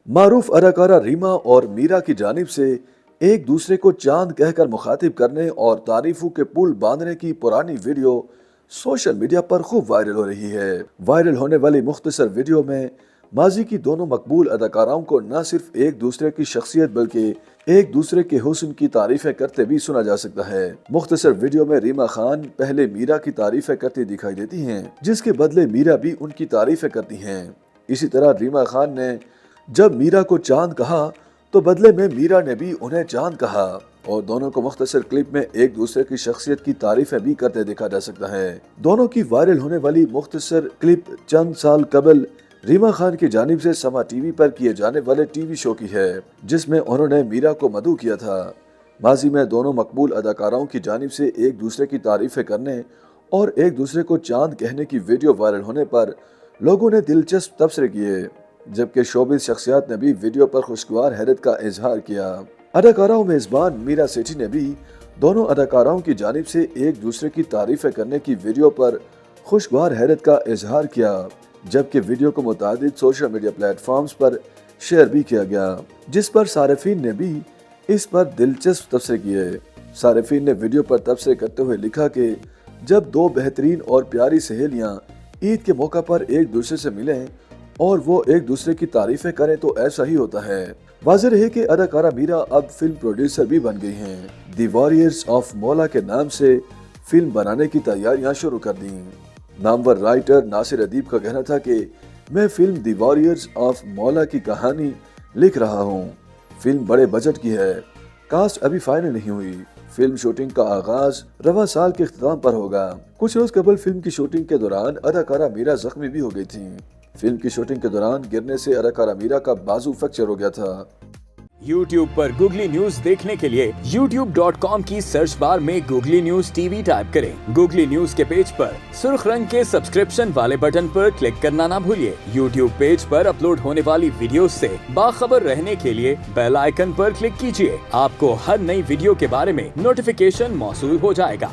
मारूफ अदाकारा रीमा और मीरा की जानिब से एक दूसरे को चांद कहकर मुखातिब करने और तारीफों के पुल बांधने की पुरानी वीडियो सोशल मीडिया पर खूब वायरल हो रही है। वायरल होने वाली मुख्तसर वीडियो में माजी की दोनों मकबूल अदाकाराओं को न सिर्फ एक दूसरे की शख्सियत बल्कि एक दूसरे के हुस्न की तारीफें करते भी सुना जा सकता है। मुख्तसर वीडियो में रीमा खान पहले मीरा की तारीफें करती दिखाई देती हैं, जिसके बदले मीरा भी उनकी तारीफें करती हैं। इसी तरह रीमा खान ने जब मीरा को चांद कहा तो बदले में मीरा ने भी उन्हें चांद कहा और दोनों को मुख्तसर क्लिप में एक दूसरे की शख्सियत की तारीफें भी करते देखा जा सकता है। दोनों की वायरल होने वाली मुख्तसर क्लिप चंद साल कबल रीमा खान की जानिब से समा टीवी पर किए जाने वाले टीवी शो की है, जिसमें उन्होंने मीरा को मदऊ किया था। माजी में दोनों मकबूल अदाकाराओं की जानिब से एक दूसरे की तारीफें करने और एक दूसरे को चांद कहने की वीडियो वायरल होने पर लोगों ने दिलचस्प तबसरे किए, जबकि शोबिज़ शख्सियात ने भी वीडियो पर खुशगवार हैरत का इजहार किया। अदाकाराओं मेज़बान मीरा सेठी ने भी दोनों अदाकाराओं की जानिब से एक दूसरे की तारीफें करने की वीडियो पर खुशगवार हैरत का इजहार किया, जबकि वीडियो को मुतादिद सोशल मीडिया प्लेटफॉर्म्स पर शेयर भी किया गया, जिस पर सारिफीन ने भी इस पर दिलचस्प तबसरे किए। सारिफीन ने वीडियो पर तबसरे करते हुए लिखा कि जब दो बेहतरीन और प्यारी सहेलियां ईद के मौका पर एक दूसरे से मिलें और वो एक दूसरे की तारीफें करें तो ऐसा ही होता है। वाज़ेह है कि अदाकारा मीरा अब फिल्म प्रोड्यूसर भी बन गई हैं। दी वॉरियर्स ऑफ मौला के नाम से फिल्म बनाने की तैयारियां शुरू कर दी। नामवर राइटर नासिर अदीब का कहना था कि मैं फिल्म दी वॉरियर्स ऑफ मौला की कहानी लिख रहा हूँ। फिल्म बड़े बजट की है, कास्ट अभी फाइनल नहीं हुई। फिल्म शूटिंग का आगाज रवा साल के इख्तिताम पर होगा। कुछ रोज कबल फिल्म की शूटिंग के दौरान अदाकारा मीरा जख्मी भी हो गई थी। फिल्म की शूटिंग के दौरान गिरने से अदाकारा मीरा का बाजू फ्रैक्चर हो गया था। YouTube पर गूगली न्यूज देखने के लिए youtube.com की सर्च बार में गूगली न्यूज टीवी टाइप करें। गूगली न्यूज के पेज पर सुर्ख रंग के सब्सक्रिप्शन वाले बटन पर क्लिक करना ना भूलिए। YouTube पेज पर अपलोड होने वाली वीडियोस से बाखबर रहने के लिए बेल आइकन पर क्लिक कीजिए। आपको हर नई वीडियो के बारे में नोटिफिकेशन मौसूल हो जाएगा।